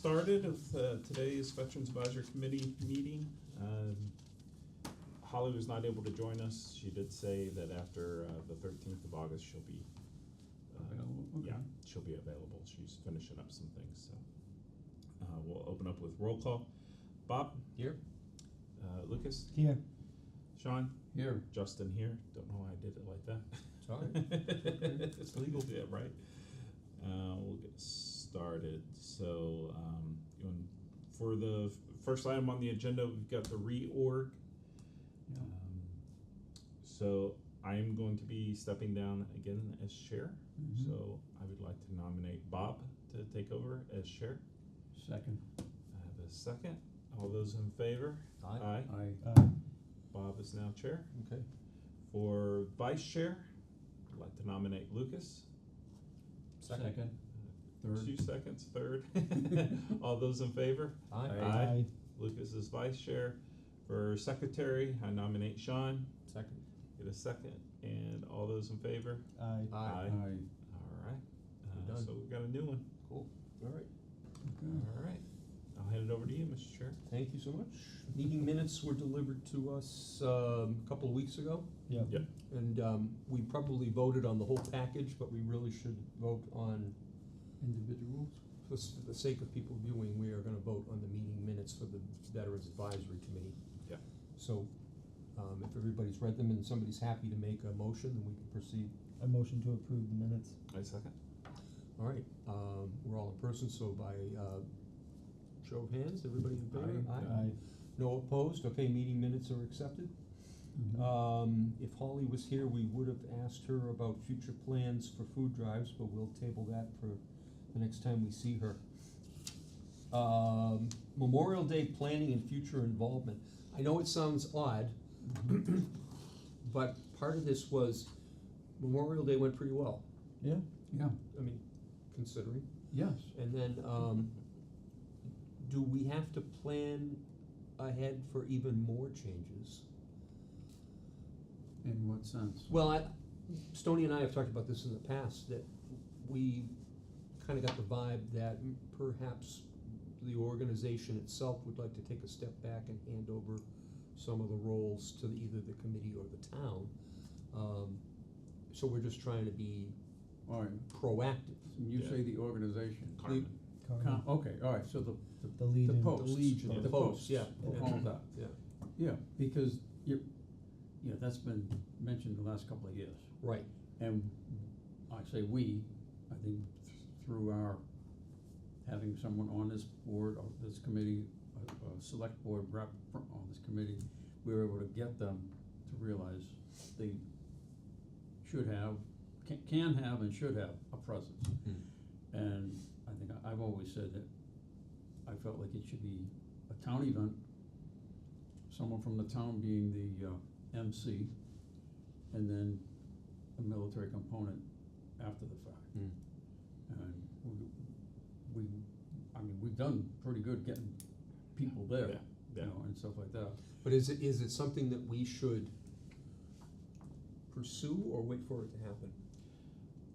started with today's Veterans Advisory Committee meeting. Holly was not able to join us. She did say that after the 13th of August, she'll be Available, okay. Yeah, she'll be available. She's finishing up some things. So we'll open up with roll call. Bob? Here. Lucas? Here. Sean? Here. Justin here. Don't know why I did it like that. Sorry. It's legal, yeah, right? We'll get started. So, for the first item on the agenda, we've got the reorg. Yeah. So I am going to be stepping down again as chair. Mhm. So I would like to nominate Bob to take over as chair. Second. I have a second. All those in favor? Aye. Aye. Bob is now chair. Okay. For vice chair, I'd like to nominate Lucas. Second. Third. 2 seconds. Third. All those in favor? Aye. Aye. Lucas is vice chair. For secretary, I nominate Sean. Second. Get a second. And all those in favor? Aye. Aye. Aye. All right. You're done. So we've got a new one. Cool. All right. Okay. All right. I'll hand it over to you, Mr. Chair. Thank you so much. Meeting minutes were delivered to us a couple of weeks ago, Yep. Yep. and we probably voted on the whole package, but we really should vote on, Individuals? for the sake of people viewing, we are gonna vote on the meeting minutes for the Veterans Advisory Committee. Yeah. So, if everybody's read them and somebody's happy to make a motion, then we can proceed. I motion to approve the minutes. I second. All right, we're all in person, so by show of hands, everybody in favor? Aye. Aye. No opposed? Okay, meeting minutes are accepted. Mhm. If Holly was here, we would have asked her about future plans for food drives, but we'll table that for the next time we see her. Memorial Day planning and future involvement. I know it sounds odd, but part of this was Memorial Day went pretty well, Yeah. Yeah, I mean, considering. yes. And then, do we have to plan ahead for even more changes? In what sense? Well, Stoney and I have talked about this in the past, that we kinda got the vibe that perhaps the organization itself would like to take a step back and hand over some of the roles to either the committee or the town. So we're just trying to be All right, proactive. you Yeah. say the organization. Carmen. Okay, all right, so the The Legion. posts. The Legion, Yeah. the posts, yeah. We'll call it that. Yeah, Yeah, because that's been mentioned the last couple of years. right, And I say we, I think through our having someone on this board, or this committee, a select board rep on this committee, we were able to get them to realize they should have, can have and should have a presence. And I think I've always said that I felt like it should be a town event, someone from the town being the MC, and then a military component after the fact. Hmm. And we've done pretty good getting people there, Yeah, yeah. and stuff like that. But is it something that we should pursue or wait for it to happen?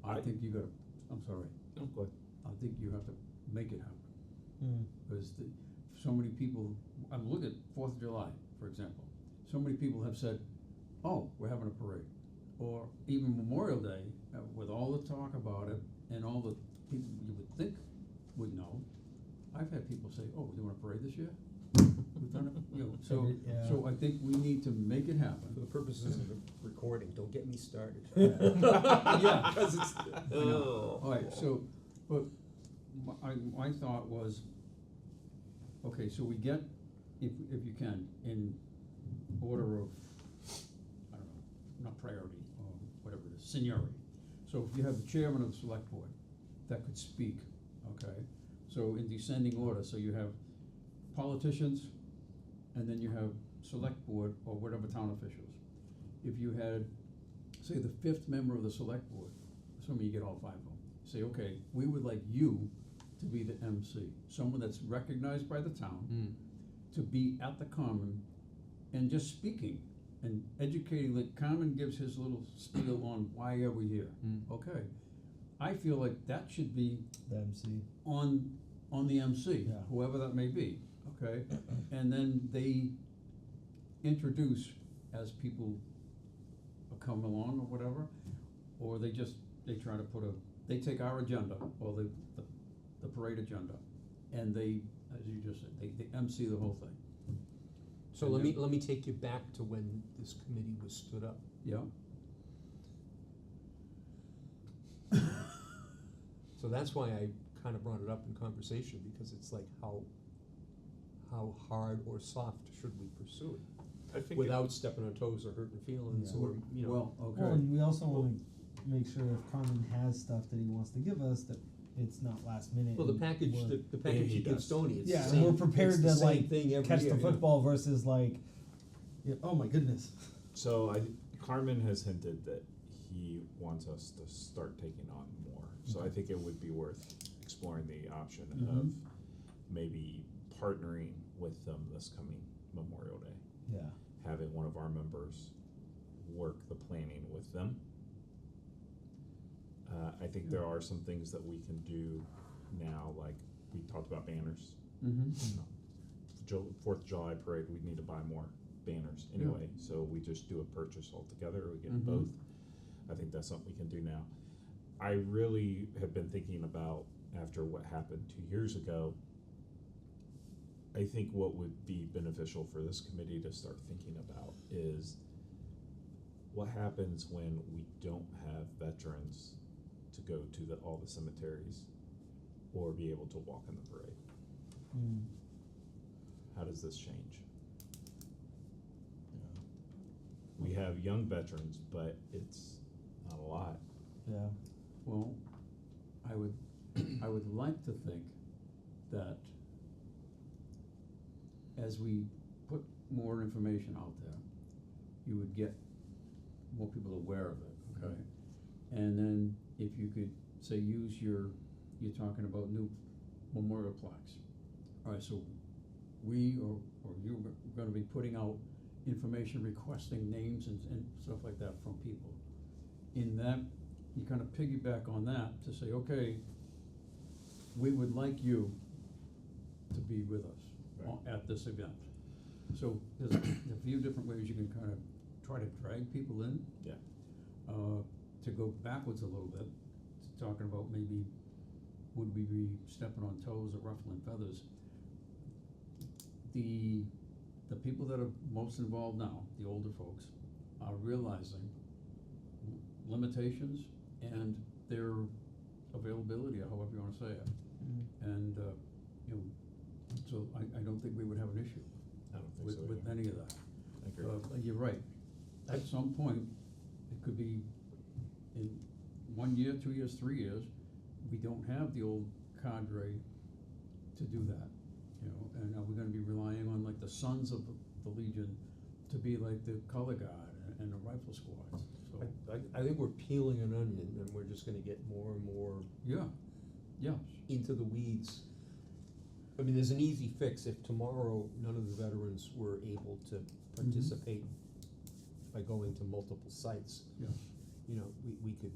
I think you gotta, I'm sorry, Oh, go ahead. I think you have to make it happen. Mm. Because so many people, look at 4th of July, for example. So many people have said, oh, we're having a parade. Or even Memorial Day, with all the talk about it and all the people you would think would know. I've had people say, oh, we're doing a parade this year? We've done it, so, Yeah. so I think we need to make it For happen. the purposes of the recording, don't get me started. Yeah. Because it's, I know. oh. All right, so, but my thought was, okay, so we get, if you can, in order of, I don't know, not priority, or whatever it is, seniority. So if you have the chairman of the select board that could speak, okay? So in descending order, so you have politicians, and then you have select board or whatever town officials. If you had, say, the 5th member of the select board, assuming you get all 5 of them, say, okay, we would like you to be the MC, someone that's recognized by the town, to be at the common and just speaking and educating, like Carmen gives his little spiel on why are we here, okay? I feel like that should be The MC. on on the MC, Yeah. whoever that may be, okay? And then they introduce as people come along or whatever, or they try to they take our agenda, or the parade agenda, and they, as you just said, they MC the whole thing. So And let me take you back to when this committee was stood up. Yeah, So that's why I kind of brought it up in conversation, because it's like how hard or soft should we pursue it? I think Without stepping on toes or hurting feelings Yeah. or, you know. well, Well, okay, and we also wanna make sure if Carmen has stuff that he wants to give us, that it's not last minute. Well, the and package, we're- the package he he gives does. Stoney, it's the Yeah, and same, we're prepared it's the to same like thing every catch year, the yeah. football versus like, oh my goodness. So Carmen has hinted that he wants us to start taking on more. So I think it would be worth exploring the option of Mhm. maybe partnering with them this coming Memorial Day. Yeah. Having one of our members work the planning with them. I think there are some things that we can do now, like we talked about banners. mm-hmm, 4th of July parade, we need to buy more banners anyway, so we just do a purchase altogether, we get Mhm. both. I think that's something we can do now. I really have been thinking about, after what happened 2 years ago, I think what would be beneficial for this committee to start thinking about is what happens when we don't have veterans to go to all the cemeteries or be able to walk in the parade. Mm. How does this change? We have young veterans, but it's not a lot. Yeah. well, I would like to think that as we put more information out there, you would get more people aware of it, okay? And then if you could, say, you're talking about new memorial plaques. All right, so we or you are gonna be putting out information requesting names and stuff like that from people. In that, you kind of piggyback on that to say, okay, we would like you to be with us at this event. So there's a few different ways you can kind of try to drag people in. Yeah. To go backwards a little bit, to talking about maybe would we be stepping on toes or ruffling feathers? The people that are most involved now, the older folks, are realizing limitations and their availability, or however you wanna say it. Mm. And, you know, so I don't think we would have an issue I don't think with, so with either. any of that. I agree. You're right. At some point, it could be in 1 year, 2 years, 3 years, we don't have the old cadre to do that, you know, and are we gonna be relying on like the sons of the Legion to be like the color guard and the rifle squads, so, I think we're peeling an onion, and we're just gonna get more and more yeah, into the weeds. I mean, there's an easy fix. If tomorrow none of the veterans were able to participate by going to multiple sites, yeah, you know, we could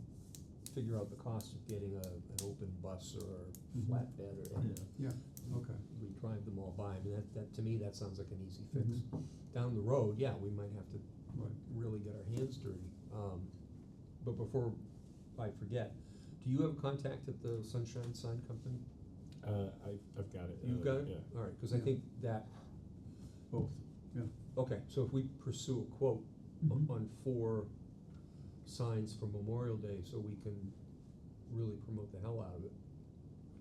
figure out the cost of getting an open bus or Mhm. flatbed or, yeah, okay. we drive them all by. I mean, that, to me, that sounds like an easy fix. Mhm. Down the road, yeah, we might have to Right. really get our hands dirty. But before I forget, do you have a contact at the Sunshine Sign Company? I've got it. You've got it? Yeah. All right, cause I Yeah. think that, Both, yeah. okay, so if we pursue a quote Mhm. on 4 signs for Memorial Day, so we can really promote the hell out of it.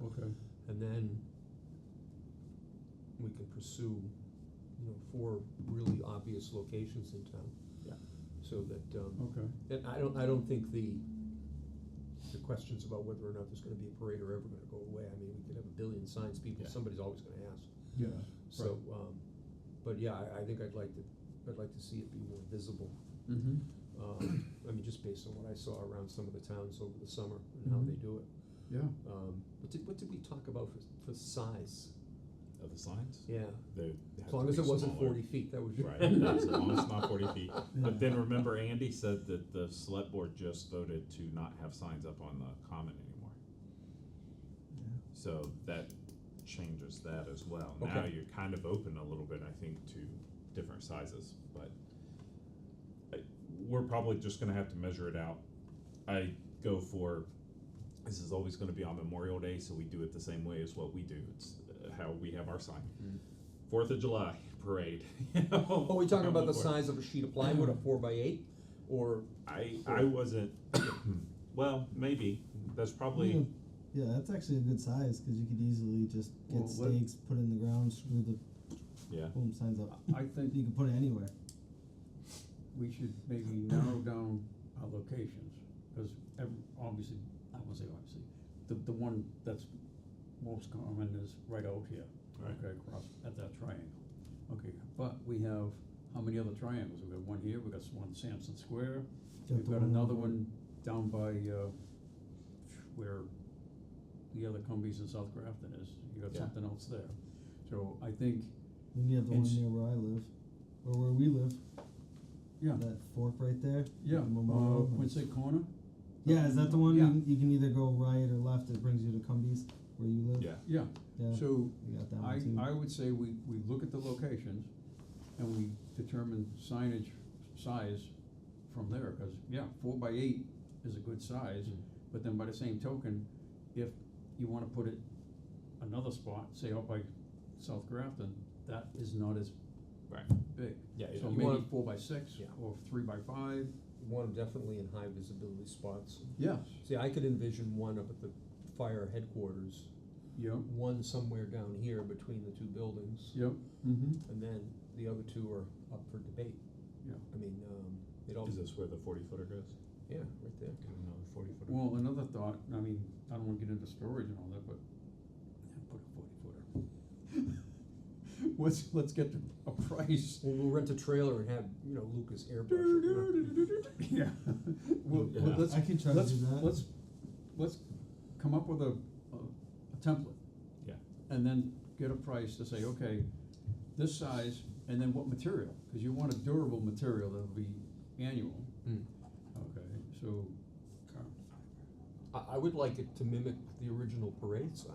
Okay. And then we can pursue, you know, 4 really obvious locations in town. Yeah. So that, Okay. and I don't think the questions about whether or not there's gonna be a parade are ever gonna go away. I mean, we could have a billion signs, people, Yeah. somebody's always gonna ask. Yeah. So, but yeah, I think I'd like to see it be more visible. Mm-hmm. I mean, just based on what I saw around some of the towns over the summer and how Mhm. they do it. Yeah. What did we talk about for size? Of the signs? Yeah, They have as to long as be it wasn't smaller. 40 feet, that was. Right, as long as it's not 40 feet. Yeah. But then remember, Andy said that the select board just voted to not have signs up on the common anymore. Yeah. So that changes that as well. Now Okay. you're kind of open a little bit, I think, to different sizes, but we're probably just gonna have to measure it out. I go for, this is always gonna be on Memorial Day, so we do it the same way as what we do. It's how we have our sign. Mm. 4th of July parade, you know? Are we talking about the Fourth. size of a sheet of plywood, a 4x8, or? I wasn't, well, maybe, that's probably, Yeah, that's actually a good size, cause you could easily just get Well, what- stakes, put it in the ground, screw the, yeah. boom, signs up. I think You can put it anywhere. we should maybe narrow down our locations, because obviously, I won't say obviously, the one that's most common is right out here, Right. okay, across at that triangle. Okay, but we have, how many other triangles? We've got one here, we've got one Sampson Square, we've the got one another over- one down by, where the other Cumbies in South Grafton is, you got Yeah. something else there. So I think, Then you have the one It's- near where I live, or where we live, yeah, that fork right there. yeah, the Memorial. Quincy Corner? Yeah, is that the one, Yeah. you can either go right or left, it brings you to Cumbies, where you live? Yeah. Yeah, Yeah, so you got that one too. I would say we look at the locations and we determine signage size from there, cause yeah, 4x8 is a good size, Mm. but then by the same token, if you wanna put it another spot, say out by South Grafton, that is not as Right. big. Yeah, So you maybe want- 4x6 Yeah. or 3x5, You want them definitely in high visibility spots. yes, See, I could envision one up at the fire headquarters, yep, one somewhere down here between the two buildings, yep, mm-hmm, and then the other two are up for debate. yeah. I mean, it all, Is this where the 40-footer goes? yeah, right there. Get another 40-footer? Well, another thought, I mean, I don't wanna get into storage and all that, but put a 40-footer. Let's get a price. Well, we'll rent a trailer and have, Lucas airbrush it. Yeah. Well, Yeah. let's, I can try to let's, do that. let's come up with a template. Yeah. And then get a price to say, okay, this size, and then what material, cause you want a durable material that'll be annual. Hmm. Okay, so, I would like it to mimic the original parade sign.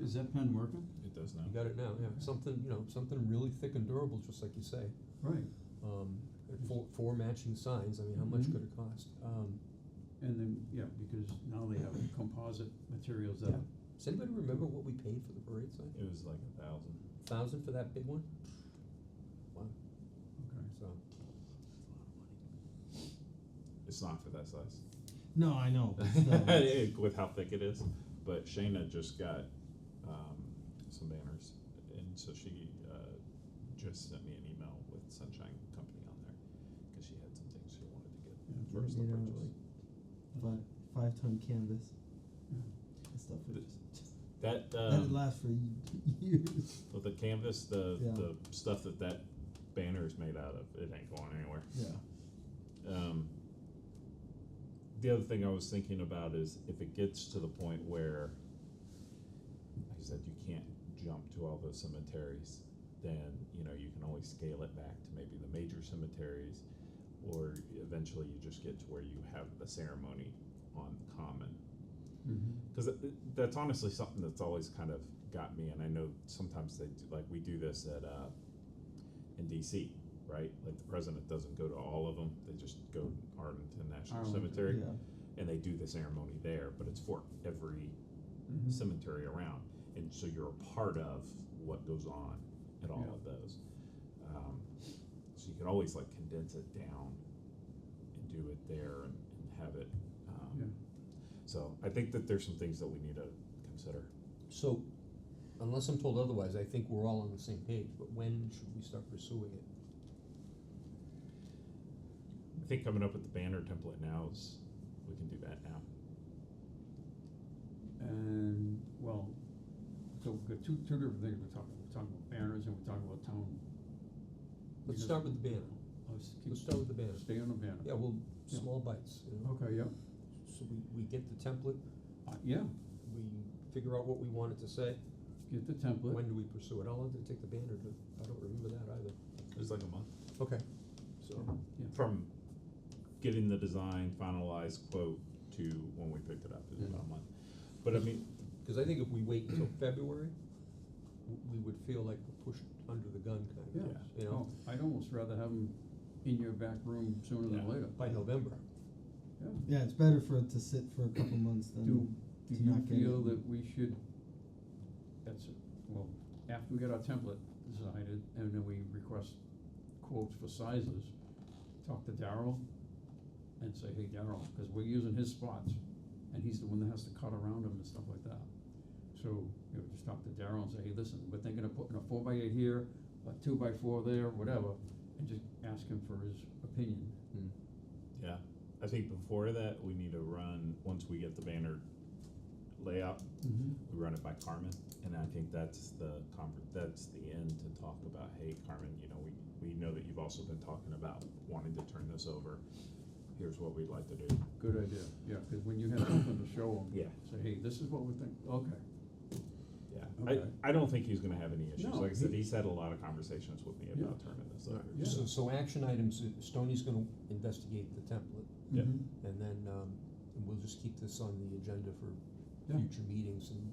is that pen working? It does now. You got it now, yeah, something, something really thick and durable, just like you say. Right. And four matching signs, I mean, how much Mhm. could it cost? And then, yeah, because now they have composite materials that, Yeah. Does anybody remember what we paid for the parade sign? It was like 1,000. 1,000 for that big one? Wow, okay. so, It's not for that size. No, I know, but still. With how thick it is, but Shayna just got, some banners, and so she, just sent me an email with Sunshine Company on there, cause she had some things she wanted to get Yeah. first to You know, purchase. like 5-ton canvas Yeah. and stuff would That, that'd last for years. with the canvas, the Yeah. stuff that banner is made out of, it ain't going anywhere. Yeah. The other thing I was thinking about is if it gets to the point where, like I said, you can't jump to all those cemeteries, then, you can always scale it back to maybe the major cemeteries, or eventually you just get to where you have the ceremony on Common. Mm-hmm. Cause that's honestly something that's always kind of got me, and I know sometimes they do, like we do this at, in DC, right? Like the president doesn't go to all of them, they just go to Arlington National Arlington, Cemetery, Yeah. and they do the ceremony there, but it's for every Mhm. cemetery around, and so you're a part of what goes on at all Yeah. of those. So you can always like condense it down and do it there and have it, Yeah. so I think that there's some things that we need to consider. so, unless I'm told otherwise, I think we're all on the same page, but when should we start pursuing it? I think coming up with the banner template now is, we can do that now. And, well, so we've got two different things we're talking about banners and we're talking about town. Let's Because- start with the banner. Let's start with the banner. Stay on the banner. Yeah, well, Yeah. small bites, Okay, yeah, So we get the template, yeah, we figure out what we want it to say. get the template. When do we pursue it? How long did it take the banner to, I don't remember that either. It was like a month. Okay. So, Yeah. From getting the design finalized quote to when we picked it up, it was about a month. But I mean, Cause I think if we wait until February, we would feel like we're pushed under the gun kind Yeah. of, you know, Oh, I'd almost rather have them in your back room sooner than Yeah. later. by November. Yeah. Yeah, it's better for it to sit for a couple months than Do to you not get feel it. that we should, well, after we get our template decided, and then we request quotes for sizes, talk to Darryl and say, hey, Darryl, cause we're using his spots, and he's the one that has to cut around them and stuff like that. So, just talk to Darryl and say, hey, listen, we're thinking of putting a 4x8 here, a 2x4 there, whatever, and just ask him for his opinion. Yeah, I think before that, we need to run, once we get the banner layout, we run it by Carmen, and I think that's that's the end to talk about, hey, Carmen, you know, we know that you've also been talking about wanting to turn this over. Here's what we'd like to do. Good idea, yeah, cause when you have something to show them, Yeah. say, hey, this is what we think, okay. Yeah, Okay. I don't think he's gonna have any issues. No, Like I said, he- he's had a lot of conversations with me about Yeah. turning this Alright, over. Yeah. So action items, Stoney's gonna investigate the template, Yeah. Mhm. and then, and we'll just keep this on the agenda for Yeah. future meetings, and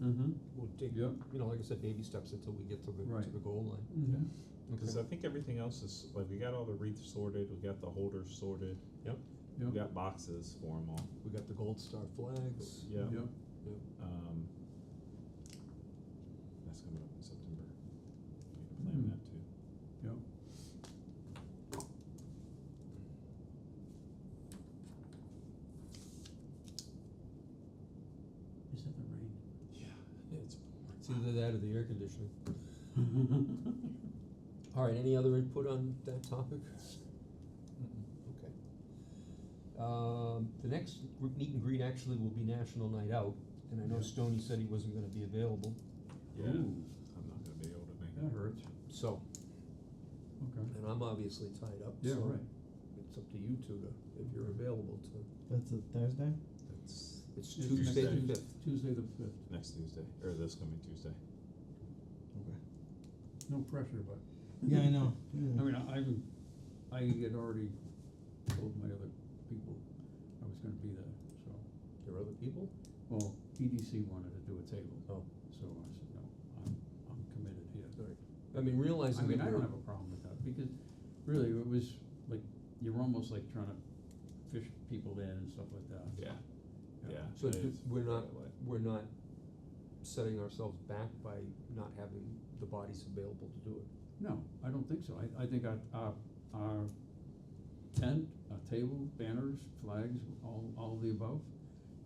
Mm-hmm. we'll take, Yep. you know, like I said, baby steps until we get to Right. the goal line. Mm-hmm. Because Okay. I think everything else is, like, we got all the wreaths sorted, we got the holders sorted, Yep, we Yep. got boxes for them all. we got the gold star flags. Yeah. Yep. Yep. That's coming up in September. We need to plan Hmm. that too. Yep. Is that the rain? Yeah, it's. It's either that or the air conditioning. All right, any other input on that topic? Okay. The next meet and greet actually will be National Night Out, and I know Yeah. Stoney said he wasn't gonna be available, Yeah, Ooh. I'm not gonna be able to make That it. hurts. so, Okay. and I'm obviously tied up, Yeah, so right. it's up to you two to, if you're available to. That's a Thursday? It's It's It's Tuesday the next fifth. Tuesday the fifth. next Tuesday, or this coming Tuesday. Okay. No pressure, but. Yeah, I know. Yeah. I mean, I had already told my other people I was gonna be there, so. There are other people? Well, EDC wanted to do a table. Oh. So I said, no, I'm committed here. All right. I mean, realizing I mean, that I don't we're- have a problem with that, because really, it was like, you're almost like trying to fish people in and stuff like that. Yeah, yeah. So it th- is. we're not setting ourselves back by not having the bodies available to do it. No, I don't think so. I think our tent, our table, banners, flags, all of the above.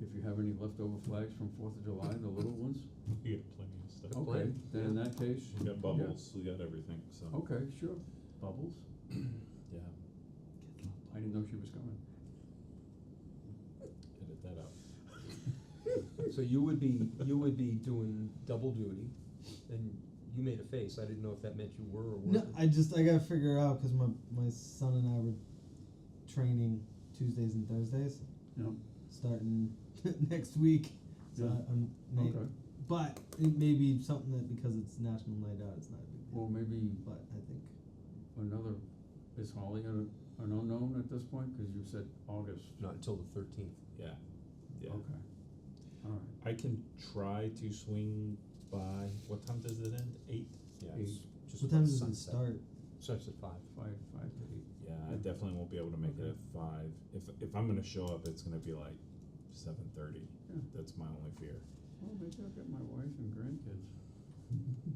If you have any leftover flags from 4th of July, the little ones, We got plenty of stuff. Oh. okay, Plenty, then in yeah. that case. We got bubbles, we got everything, so. Yeah. Okay, sure, Bubbles. Yeah, I didn't know she was coming. edit that out. So you would be doing double duty, and you made a face, I didn't know if that meant you were or No, weren't. I gotta figure out, cause my son and I were training Tuesdays and Thursdays, Yep. starting next week. So Yeah. Okay. but it may be something that because it's National Night Out, it's not a big deal. Well, maybe But I think, another, is Holly an unknown at this point? Cause you said August. Not until the 13th. Yeah, yeah. Okay, alright. I can try to swing by, what time does it end? 8? Yeah. It's just what time about does it sunset. start? Starts at 5. Five to eight. Yeah, I definitely won't be able to make it at 5. If I'm gonna show up, it's gonna be like 7:30. Yeah. That's my only fear. Well, maybe I'll get my wife and grandkids.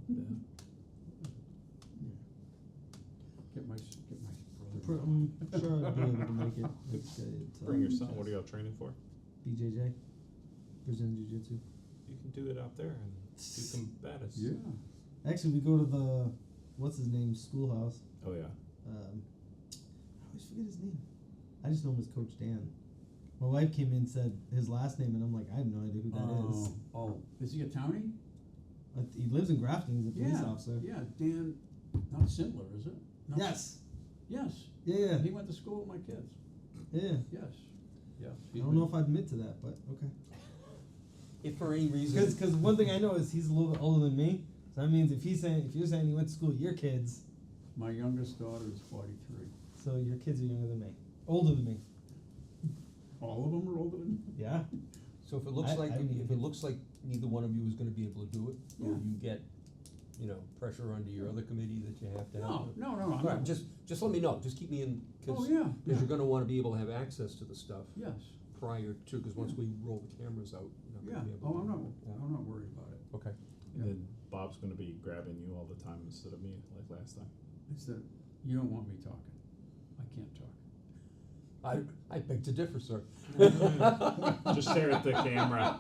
Yeah. Get my I'm sure I'll be able to make it. It's, Bring your son, what are y'all training for? BJJ, Brazilian Jiu Jitsu. You can do it out there and do combatis. Yeah. Actually, we go to the what's his name schoolhouse. Oh, yeah. I always forget his name. I just know him as Coach Dan. My wife came in and said his last name, and I'm like, I have no idea who that is. Oh, is he a townie? He lives in Grafton. He's a police officer. Yeah, Dan, not Sindler, is it? No. Yes. Yes. Yeah. He went to school with my kids. Yeah. Yes. Yes. I don't know if I'd admit to that, but okay. If for any reason. Because one thing I know is he's a little bit older than me. So that means if you're saying he went to school with your kids, My youngest daughter is 43. so your kids are younger than me, older than me. All of them are older than me? Yeah. So if it looks I like, mean- if it looks like neither one of you is gonna be able to do it, or Yeah. you get, you know, pressure under your other committee that you have to have. No, I'm Alright, not. just let me know, just keep me in, Oh, cause, yeah, 'cause yeah. you're gonna wanna be able to have access to the stuff Yes, prior to, cause once Yeah. we roll the cameras out, you're not yeah, gonna be able oh, to. I'm not worried about it. Okay. Yeah. And then Bob's gonna be grabbing you all the time instead of me, like last time. It's that, you don't want me talking. I can't talk. I beg to differ, sir. Just stare at the camera.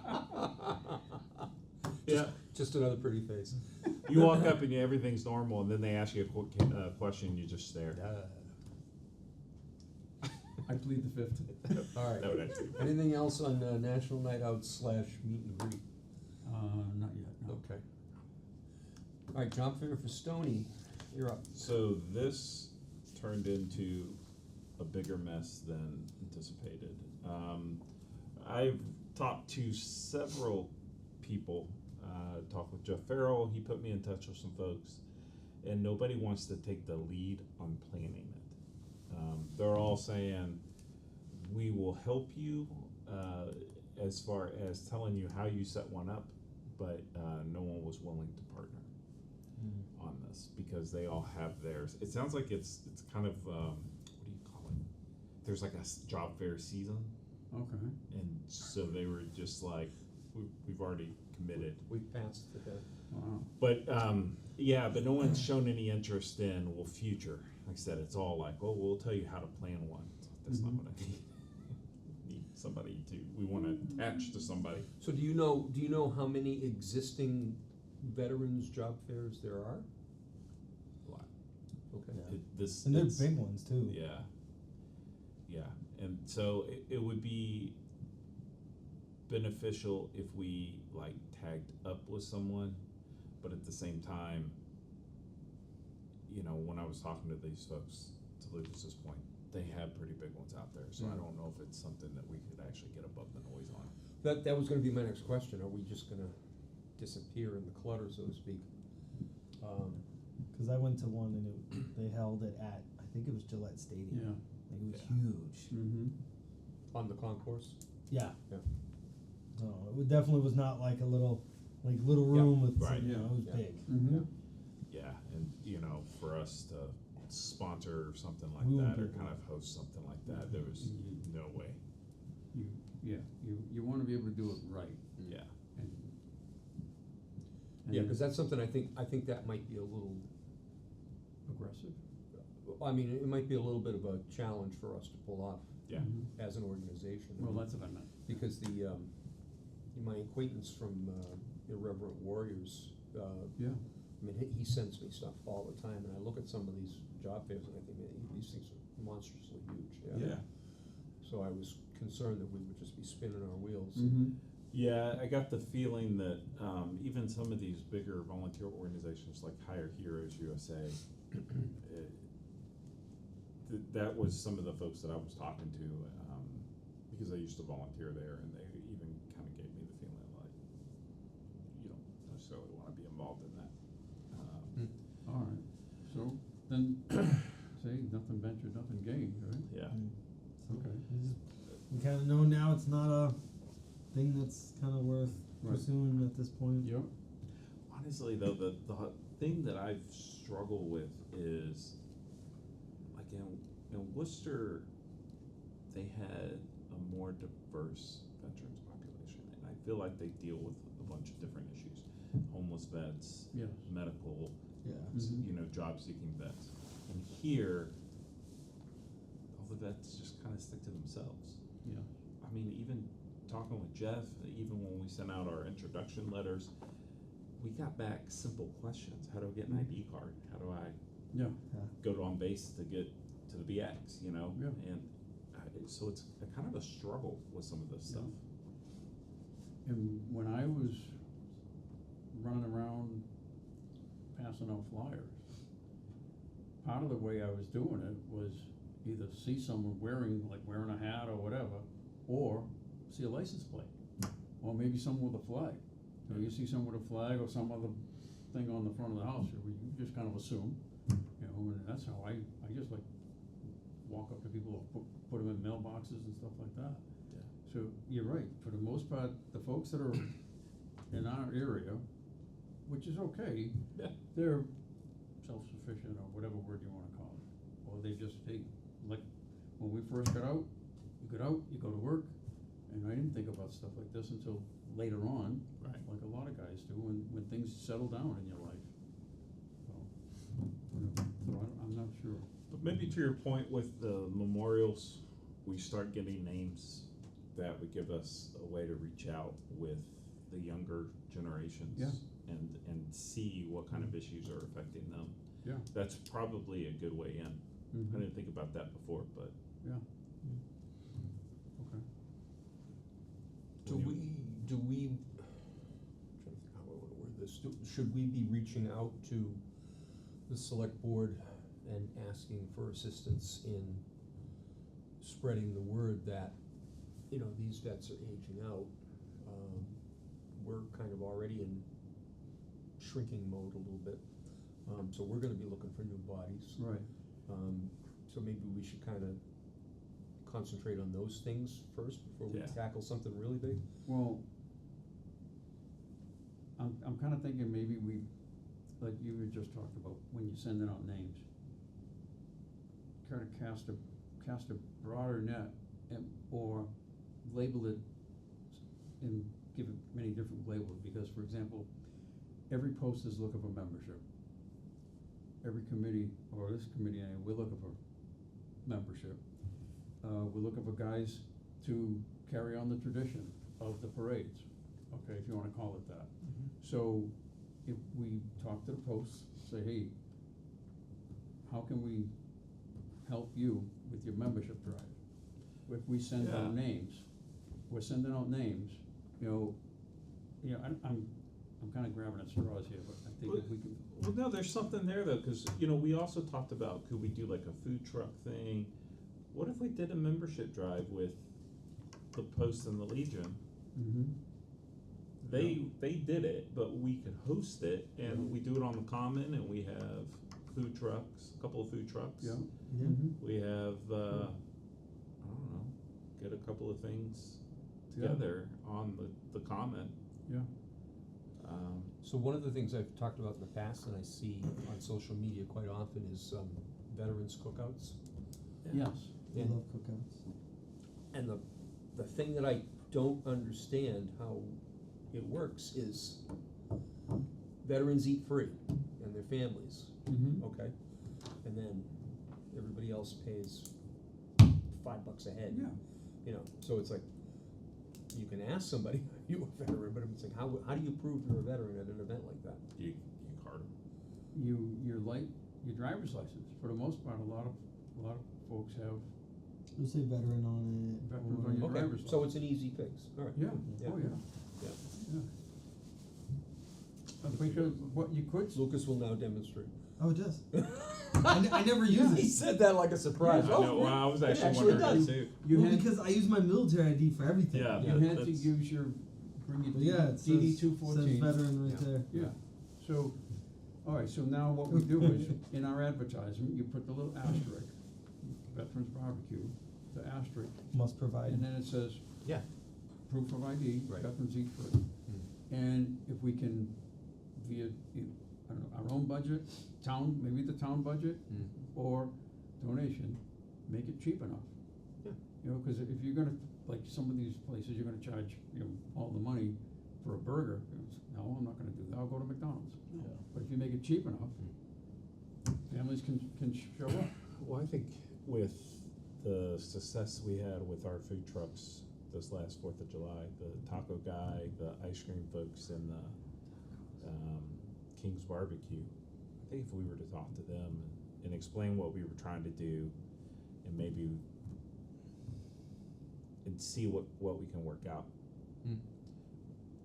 Yeah, Just another pretty face. you walk up and everything's normal, and then they ask you a question, you just stare. I plead the fifth. Alright, That would actually. anything else on, National Night Out / meet and greet? Not yet, no. Okay. Alright, job fair for Stony, you're up. So this turned into a bigger mess than anticipated. I've talked to several people, talked with Jeff Farrell, he put me in touch with some folks, and nobody wants to take the lead on planning it. They're all saying, we will help you, as far as telling you how you set one up, but, no one was willing to partner on this, because they all have theirs. It sounds like it's kind of, what do you call it? There's like a job fair season, Okay. and so they were just like, we've already committed. We've passed the dead. Wow. But, yeah, but no one's shown any interest in, well, future. Like I said, it's all like, oh, we'll tell you how to plan one. That's not what I need. Need somebody to, we wanna attach to somebody. So do you know how many existing veterans job fairs there are? A lot. Okay. Yeah. This, And they're it's- big ones too. Yeah. Yeah, and so it would be beneficial if we like tagged up with someone, but at the same time, you know, when I was talking to these folks, to Lucas's point, they have pretty big ones out there, so I don't know if it's something that we could actually get above the noise on. That was gonna be my next question, are we just gonna disappear in the clutter, so to speak? Cause I went to one and they held it at, I think it was Gillette Stadium. Yeah. Like it was Yeah. huge. Mm-hmm. On the concourse? Yeah. Yeah. So it definitely was not like a little room with, Right. you know, it was Yeah. big. Mm-hmm. Yeah, and you know, for us to sponsor something like We won't that, or do kind that. of host something like that, there was no way. You wanna be able to do it right, Yeah. and. Yeah, cause that's something I think that might be a little, Aggressive. I mean, it might be a little bit of a challenge for us to pull off Yeah. Mhm. as an organization. Well, that's what I meant. Because my acquaintance from Irreverent Warriors, Yeah. I mean, he sends me stuff all the time, and I look at some of these job fairs and I think, man, these things are monstrously huge, Yeah. So I was concerned that we would just be spinning our wheels. Mm-hmm. Yeah, I got the feeling that even some of these bigger volunteer organizations like Hire Heroes USA, that was some of the folks that I was talking to, because I used to volunteer there, and they even kind of gave me the feeling like you don't necessarily want to be involved in that. All right, so then, say, nothing ventured, nothing gained, right? Yeah. So Okay. we kinda know now it's not a thing that's kinda worth Right. pursuing at this point. Yep. Honestly, though, the thing that I've struggled with is, like in Worcester, they had a more diverse veterans population, and I feel like they deal with a bunch of different issues: homeless vets, Yes. medical, Yeah. Mhm. you know, job-seeking vets. And here, all the vets just kind of stick to themselves. Yeah. I mean, even talking with Jeff, even when we sent out our introduction letters, we got back simple questions. How do I get an ID card? How do I Yeah. go to on base to get to the BX, you know? Yeah. And so it's a kind of a struggle with some of this Yeah. stuff. And when I was running around passing out flyers, part of the way I was doing it was either see someone wearing a hat or whatever, or see a license plate, or maybe someone with a flag. You know, you see someone with a flag or some other thing on the front of the house, you just kind of assume, you know, and that's how I just like walk up to people or put them in mailboxes and stuff like that. Yeah. So you're right, for the most part, the folks that are in our area, which is okay, Yeah. they're self-sufficient, or whatever word you wanna call it. Or they just, like, when we first got out, you go to work, and I didn't think about stuff like this until later on, Right. like a lot of guys do, when things settle down in your life. So, I'm not sure. But maybe to your point with the memorials, we start getting names that would give us a way to reach out with the younger generations. Yeah. And see what kind of issues are affecting them. Yeah. That's probably a good way in. I didn't think about that before, but. Yeah. Okay. Do we, I'm trying to think how I wanna word this, should we be reaching out to the select board and asking for assistance in spreading the word that, you know, these vets are aging out? We're kind of already in shrinking mode a little bit, so we're gonna be looking for new bodies. Right. So maybe we should kinda concentrate on those things first before we Yeah. tackle something really big. Well, I'm kinda thinking maybe we, like you had just talked about, when you're sending out names, kinda cast a broader net or label it and give it many different labels, because, for example, every post is looking for membership. Every committee, or this committee, we're looking for membership. We're looking for guys to carry on the tradition of the parades, okay, if you wanna call it that. So, if we talk to the posts, say, hey, how can we help you with your membership drive? If we send Yeah. out names, we're sending out names, I'm kinda grabbing at straws here, but I think if we can. Well, no, there's something there though, cause we also talked about, could we do like a food truck thing? What if we did a membership drive with the Post and the Legion? Mm-hmm. They did it, but we could host it, and we do it on the common, and we have food trucks, a couple of food trucks. Yeah. Yeah. Mm-hmm. We have, I don't know, get a couple of things Yeah. together on the common. Yeah. So one of the things I've talked about in the past and I see on social media quite often is veterans cookouts. Yes. I And- love cookouts. And the thing that I don't understand how it works is veterans eat free and their families, Mm-hmm. okay? And then everybody else pays $5 a head. Yeah. You know, so it's like, you can ask somebody, are you a veteran, but it's like, how do you prove you're a veteran at an event like that? You card 'em. Your driver's license, for the most part, a lot of folks have, You'll say veteran on it. Veterans or- on your Okay, driver's so license. it's an easy fix, all right. yeah, Yeah. oh, yeah, Yeah. yeah. Because what you could, Lucas will now demonstrate. Oh, it does. I never use He it. said that like a surprise. I know, well, I was it actually actually wondering does. that too. you Well, had, because I use my military ID for everything. Yeah. you had to that's- use bring your But yeah, it DD says, 214. says veteran right Yeah. there. Yeah, so, alright, so now what we do is, in our advertisement, you put the little asterisk, Veterans Barbecue, the asterisk, Must provide. and then it says, Yeah. proof of ID, Right. Veterans Eat Free. And if we can, via, I don't know, our own budget, maybe the town budget, or donation, make it cheap enough. Yeah. Cause if you're gonna, like some of these places, you're gonna charge, all the money for a burger, no, I'm not gonna do that, I'll go to McDonald's. But if you make it cheap enough, families can show up. Well, I think with the success we had with our food trucks this last 4th of July, the taco guy, the ice cream folks, and the King's Barbecue, I think if we were to talk to them and explain what we were trying to do, and maybe and see what we can work out.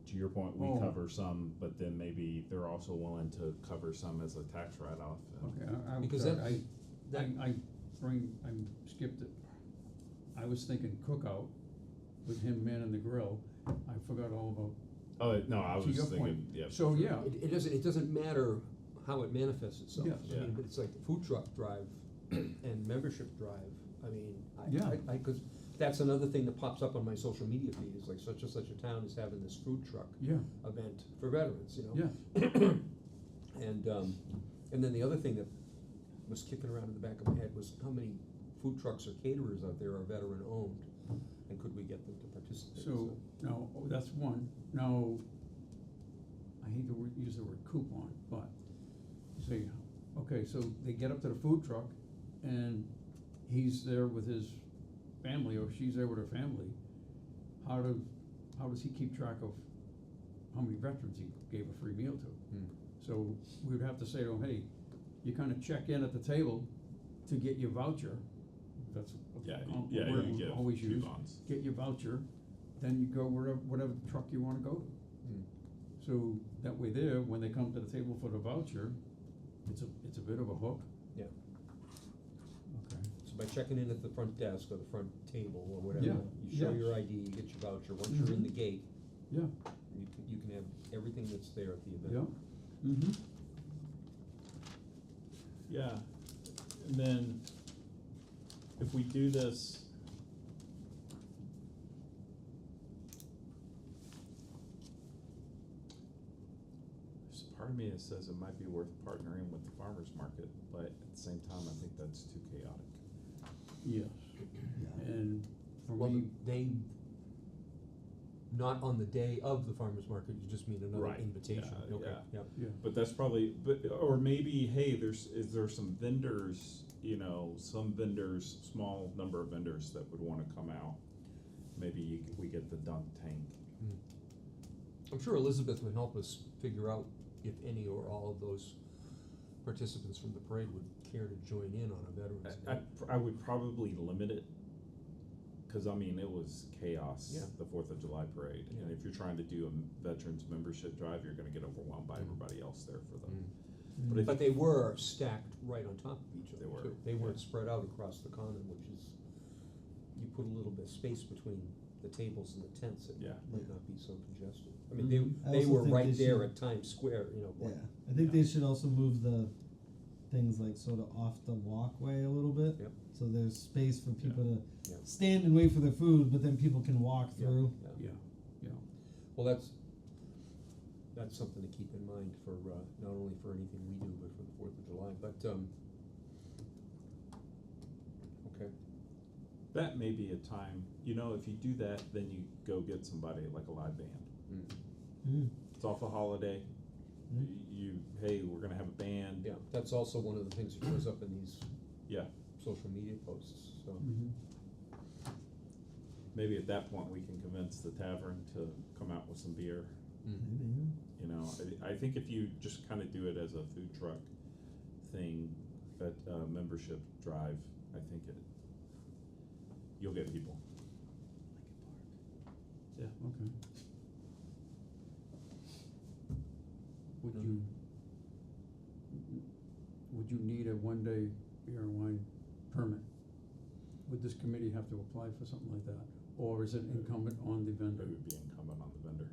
To your point, we Oh. cover some, but then maybe they're also willing to cover some as a tax write-off. Okay, I'm Because sorry, that- I skipped it. I was thinking cookout with him manning the grill. I forgot all about, Oh, no, I To was your thinking, point. yeah. so, for sure. yeah, It doesn't matter how it manifests itself. Yes. I mean, Yeah. but it's like the food truck drive and membership drive, I mean, Yeah. cause that's another thing that pops up on my social media feed, is like such and such a town is having this food truck Yeah, event for veterans, you know? yeah, And then the other thing that was kicking around in the back of my head was how many food trucks or caterers out there are veteran owned, and could we get them to participate? so, now, that's one, now, I hate to use the word coupon, but, say, okay, so they get up to the food truck, and he's there with his family, or she's there with her family, how does he keep track of how many veterans he gave a free meal to? Hmm. So we would have to say to him, hey, you kinda check in at the table to get your voucher, that's Yeah, a yeah, word you we get always use, coupons. get your voucher, then you go whatever truck you wanna go to. Hmm. So that way there, when they come to the table for the voucher, it's a bit of a hook. Yeah, Okay. so by checking in at the front desk or the front table or whatever, Yeah, you show yeah. your ID, you get your voucher, once you're in Mhm. the gate, Yeah, you can have everything that's there at the event. yeah, mm-hmm, Yeah, and then if we do this, there's a part of me that says it might be worth partnering with the farmer's market, but at the same time, I think that's too chaotic. yes, Yeah. and for Well, me, they, not on the day of the farmer's market, you just mean another Right, invitation, yeah, okay, yeah. yep. yeah, But that's probably, or maybe, hey, is there some vendors, some vendors, small number of vendors that would wanna come out? Maybe we get the dunk tank. I'm sure Elizabeth would help us figure out if any or all of those participants from the parade would care to join in on a Veterans Day. I would probably limit it, cause I mean, it was chaos, Yeah. the 4th of July parade. And Yeah. if you're trying to do a veterans membership drive, you're gonna get overwhelmed by everybody else there for them. Mm. But I But they were stacked right on top of each other They were, too. They weren't yeah. spread out across the common, which is, you put a little bit of space between the tables and the tents, it Yeah. might not be so congested. I Mhm. mean, I they also were think right they there should- at Times Square, you know, like, Yeah, I think they should also move the things like sort of off the walkway a little bit. Yep. So there's space for people to Yeah. stand and wait for their food, but then people can walk Yeah, through. yeah. yeah, yeah, Well, that's something to keep in mind for, not only for anything we do, but for the 4th of July, but, okay, That may be a time, if you do that, then you go get somebody like a live band. mm. It's off a holiday, Mm. hey, we're gonna have a band. Yeah, that's also one of the things that shows up in these Yeah, social media posts, so. mhm, maybe at that point, we can convince the tavern to come out with some beer. Mm. Maybe, I think if you just kinda do it as a food truck thing, that, membership drive, I think you'll get people. Yeah. okay. Would Mhm. you need a one-day beer and wine permit? Would this committee have to apply for something like that, or is it incumbent on the It vendor? would be incumbent on the vendor.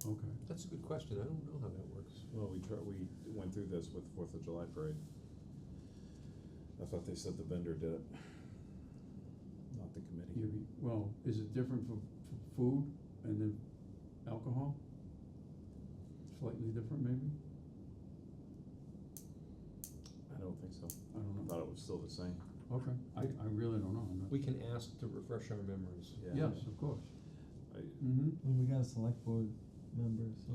Okay, That's a good question, I don't know how that works. Well, we went through this with 4th of July parade. I thought they said the vendor did it, not the committee. well, is it different for food and then alcohol? Slightly different, maybe? I don't think so. I don't I know. thought it was still the same. Okay, I really don't know, I'm not. We can ask to refresh our memories. Yeah. Yes, of course. I- Mm-hmm. And we got a select board member, so.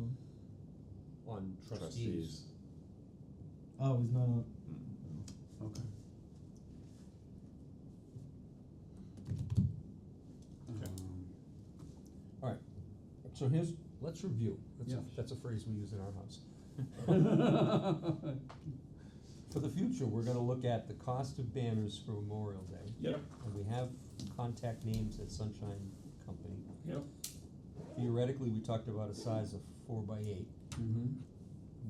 On trustees. Oh, he's not on. Mm. Okay. Okay. Alright, so let's review, Yes. that's a phrase we use in our house. Um, For the future, we're gonna look at the cost of banners for Memorial Day. Yep. And we have contact names at Sunshine Company. Yep. Theoretically, we talked about a size of 4x8. Mm-hmm.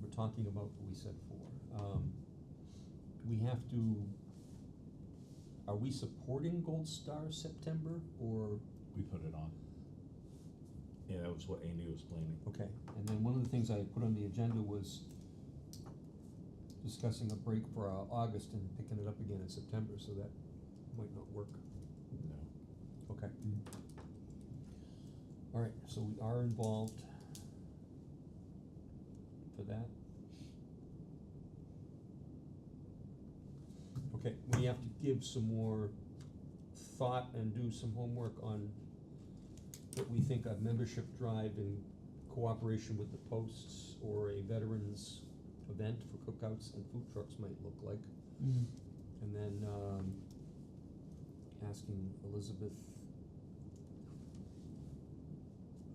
We're talking about, we said 4. We have to, are we supporting Gold Star September, or, We put it on. Yeah, that was what Andy was planning. okay, and then one of the things I put on the agenda was discussing a break for August and picking it up again in September, so that might not work. No. Okay. All right, so we are involved for that. Okay, we have to give some more thought and do some homework on what we think a membership drive in cooperation with the posts or a veterans event for cookouts and food trucks might look like. Mm. And then, asking Elizabeth,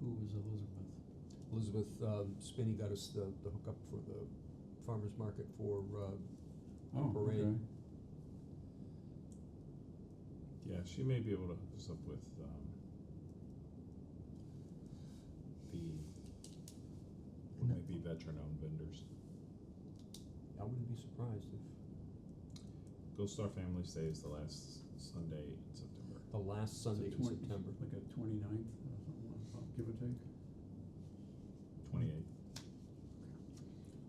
Who was Elizabeth? Spinney got us the hookup for the farmer's market for, Oh, parade. okay. Yeah, she may be able to hook us up with, what may be veteran-owned vendors. I wouldn't be surprised if Gold Star Family Day is the last Sunday in September. the last Sunday in September. Like a 29th or something, give or take? 28th.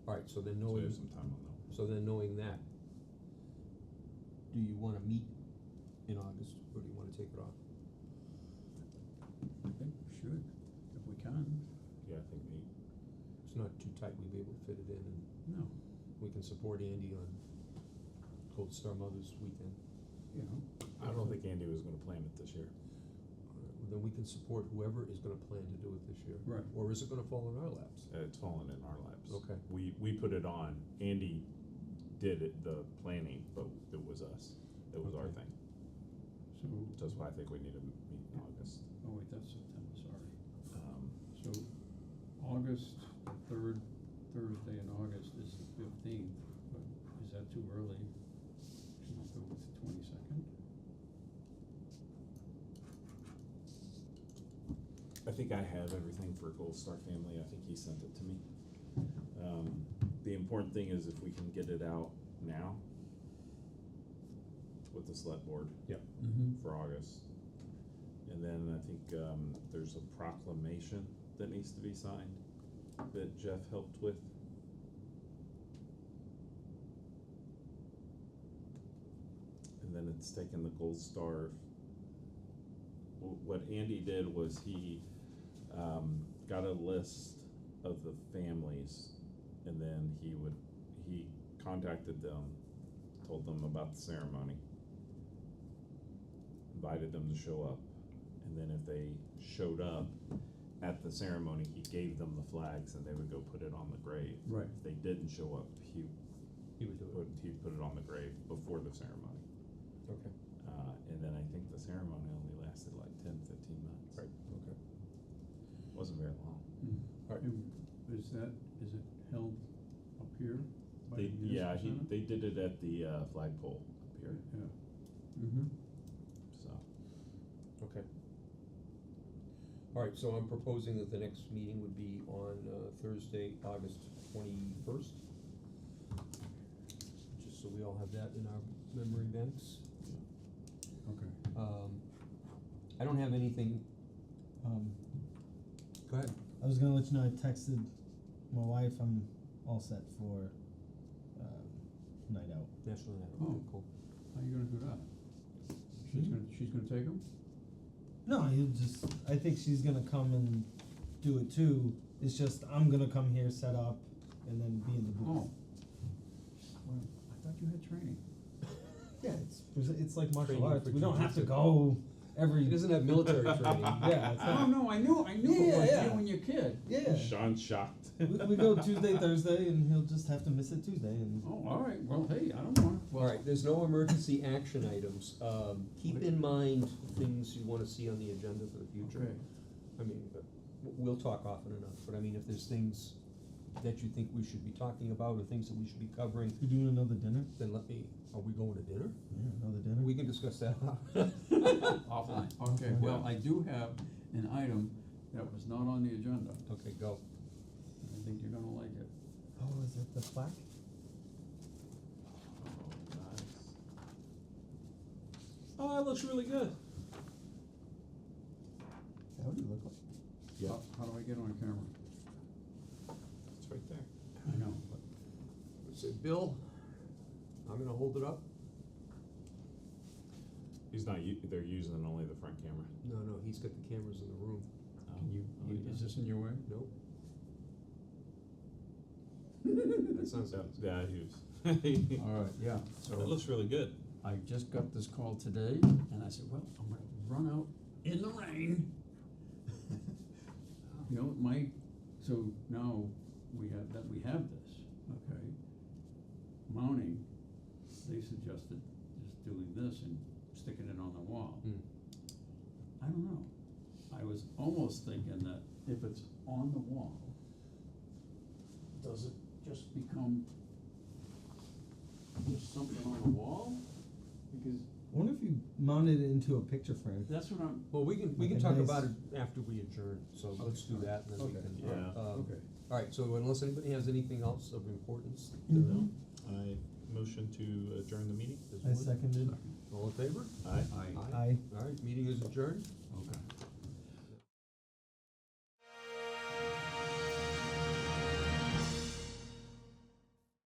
Alright, so then So we knowing, have some time on that. so then knowing that, do you wanna meet in August, or do you wanna take it off? I think we should, if we can. Yeah, I think me. It's not too tight, we'd be able to fit it in, and No, we can support Andy on Gold Star Mothers Weekend. you know. I don't think Andy was gonna plan it this year. Then we can support whoever is gonna plan to do it this year. Right. Or is it gonna fall in our laps? It's fallen in our laps. Okay. We put it on. Andy did it, the planning, but it was us. It was our Okay. thing. So, That's why I think we need to meet in August. oh wait, that's September, sorry. Um, So, August, the third Thursday in August is the 15th, but is that too early? Can we go with the 22nd? I think I have everything for Gold Star Family. I think he sent it to me. The important thing is if we can get it out now with the select board Yep. Mm-hmm. for August. And then I think, there's a proclamation that needs to be signed that Jeff helped with. And then it's taken the Gold Star. What Andy did was he, got a list of the families, and then he contacted them, told them about the ceremony, invited them to show up, and then if they showed up at the ceremony, he gave them the flags and they would go put it on the grave. Right. If they didn't show up, He would do it. he'd put it on the grave before the ceremony. Okay. And then I think the ceremony only lasted like 10, 15 minutes. Right, okay. Wasn't very long. Alright. Is it held up here? by They, the yeah, municipal center? they did it at the, flagpole up here, Yeah. Mm-hmm. so. Okay. Alright, so I'm proposing that the next meeting would be on, Thursday, August 21st. Just so we all have that in our memory banks. Okay. I don't have anything, go ahead. I was gonna let you know I texted my wife. I'm all set for night out. National Night, Oh. okay, cool. How are you gonna do that? She's gonna take them? No, he'll just. I think she's gonna come and do it too. It's just I'm gonna come here, set up, and then be in the booth. Oh. Well, I thought you had training. Yeah, it's like martial Training arts. for We don't have to jujitsu. go every. He doesn't have military training. Yeah, it's Oh, not. no, I knew Yeah, it was yeah. you and your kid. Yeah. Sean's shocked. we go Tuesday, Thursday, and he'll just have to miss it Tuesday. And Oh, all right, well, hey, I don't want. Alright, there's no emergency action items. Keep in mind things you wanna see on the agenda for the future. Okay. I mean, we'll talk often enough, but I mean, if there's things that you think we should be talking about or things that we should be covering, you doing another dinner? then are we going to dinner? Yeah, another dinner. We can discuss that. Offline. Okay, well, I do have an item that was not on the agenda. Okay, go. I think you're gonna like it. Oh, is it the plaque? Oh, nice. Oh, that looks really good. That would look like. Yeah, How do I get on camera? it's right there. I know, but Say, Bill, I'm gonna hold it up. He's not, they're using only the front camera. No, he's got the cameras in the room. Can you, Oh, he is does. this in your way? Nope. That sounds like. Yeah, he was. All right, yeah, so. That looks really good. I just got this call today, and I said, well, I'm gonna run out in the rain. You know, so now we have this, okay? Mounting, they suggested just doing this and sticking it on the wall. Hmm. I don't know. I was almost thinking that if it's on the wall, does it just become just something on the wall? Because I wonder if you mounted it into a picture frame. that's what I'm, Well, we can Like a talk nice- about it after we adjourn, so let's do that, and then we Okay. can. Yeah. okay. All right, so unless anybody has anything else of importance, Mhm. I motion to adjourn the meeting. I seconded. all in favor? Aye. Aye. Aye. All right, meeting is adjourned. Okay.